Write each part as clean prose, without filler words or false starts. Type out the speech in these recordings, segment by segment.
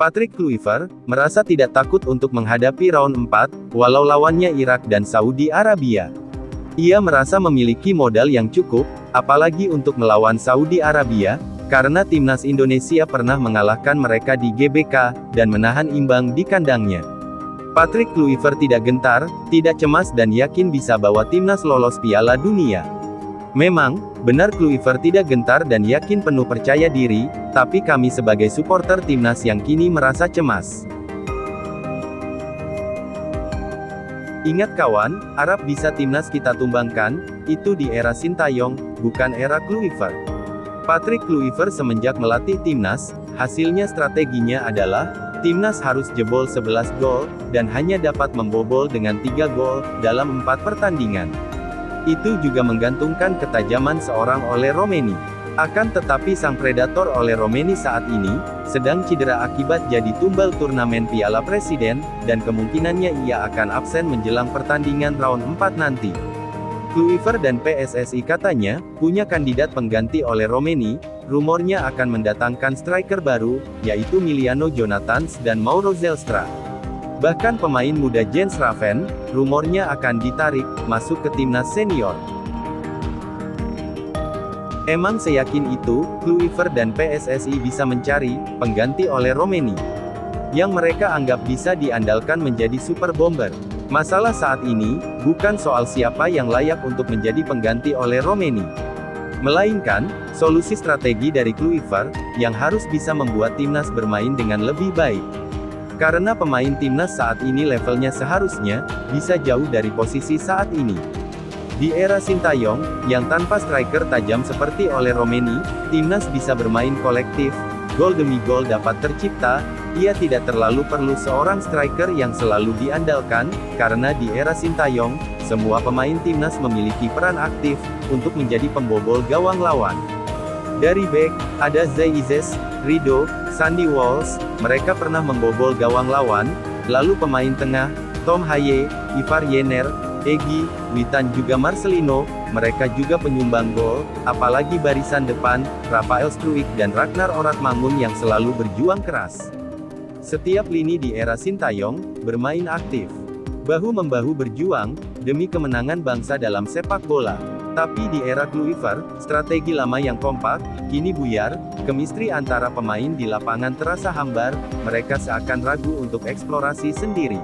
Patrick Kluivert merasa tidak takut untuk menghadapi round 4, walau lawannya Irak dan Saudi Arabia. Ia merasa memiliki modal yang cukup, apalagi untuk melawan Saudi Arabia, karena timnas Indonesia pernah mengalahkan mereka di GBK, dan menahan imbang di kandangnya. Patrick Kluivert tidak gentar, tidak cemas dan yakin bisa bawa timnas lolos Piala Dunia. Memang, benar Kluivert tidak gentar dan yakin penuh percaya diri, tapi kami sebagai supporter timnas yang kini merasa cemas. Ingat kawan, Arab bisa timnas kita tumbangkan, itu di era Sintayong, bukan era Kluivert. Patrick Kluivert semenjak melatih timnas, hasilnya strateginya adalah, timnas harus jebol 11 gol, dan hanya dapat membobol dengan 3 gol, dalam 4 pertandingan. Itu juga menggantungkan ketajaman seorang Ole Romeni. Akan tetapi sang predator Ole Romeni saat ini, sedang cedera akibat jadi tumbal turnamen Piala Presiden, dan kemungkinannya ia akan absen menjelang pertandingan round 4 nanti. Kluivert dan PSSI katanya, punya kandidat pengganti Ole Romeni, rumornya akan mendatangkan striker baru, yaitu Miliano Jonathans dan Mauro Zelstra. Bahkan pemain muda Jens Raven, rumornya akan ditarik, masuk ke timnas senior. Emang seyakin itu, Kluivert dan PSSI bisa mencari pengganti Ole Romeni, yang mereka anggap bisa diandalkan menjadi super bomber. Masalah saat ini, bukan soal siapa yang layak untuk menjadi pengganti Ole Romeni, melainkan, solusi strategi dari Kluivert, yang harus bisa membuat timnas bermain dengan lebih baik. Karena pemain timnas saat ini levelnya seharusnya, bisa jauh dari posisi saat ini. Di era Sintayong, yang tanpa striker tajam seperti Ole Romeni, timnas bisa bermain kolektif, gol demi gol dapat tercipta, ia tidak terlalu perlu seorang striker yang selalu diandalkan, karena di era Sintayong, semua pemain timnas memiliki peran aktif, untuk menjadi pembobol gawang lawan. Dari bek, ada Zai Izes, Rido, Sandy Walsh, mereka pernah membobol gawang lawan, lalu pemain tengah, Tom Haye, Ivar Yener, Egy, Witan juga Marcelino, mereka juga penyumbang gol, apalagi barisan depan, Rafael Struijk dan Ragnar Oratmangun yang selalu berjuang keras. Setiap lini di era Sintayong, bermain aktif. Bahu-membahu berjuang, demi kemenangan bangsa dalam sepak bola. Tapi di era Kluivert, strategi lama yang kompak, kini buyar, kemistri antara pemain di lapangan terasa hambar, mereka seakan ragu untuk eksplorasi sendiri.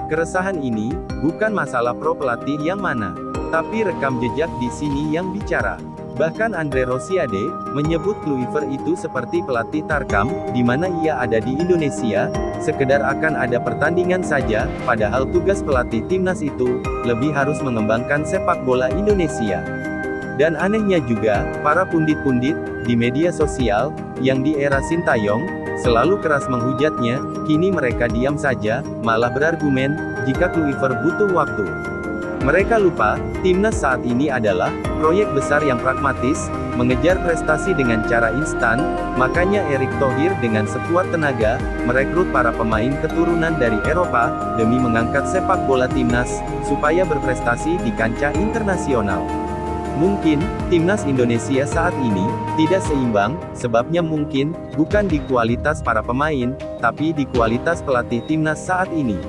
Keresahan ini, bukan masalah pro pelatih yang mana, tapi rekam jejak di sini yang bicara. Bahkan Andre Rosiade, menyebut Kluivert itu seperti pelatih Tarkam, di mana ia ada di Indonesia, sekedar akan ada pertandingan saja, padahal tugas pelatih timnas itu, lebih harus mengembangkan sepak bola Indonesia. Dan anehnya juga, para pundit-pundit, di media sosial, yang di era Sintayong, selalu keras menghujatnya, kini mereka diam saja, malah berargumen, jika Kluivert butuh waktu. Mereka lupa, timnas saat ini adalah proyek besar yang pragmatis, mengejar prestasi dengan cara instan, makanya Erick Thohir dengan sekuat tenaga, merekrut para pemain keturunan dari Eropa, demi mengangkat sepak bola timnas, supaya berprestasi di kancah internasional. Mungkin, timnas Indonesia saat ini, tidak seimbang, sebabnya mungkin, bukan di kualitas para pemain, tapi di kualitas pelatih timnas saat ini.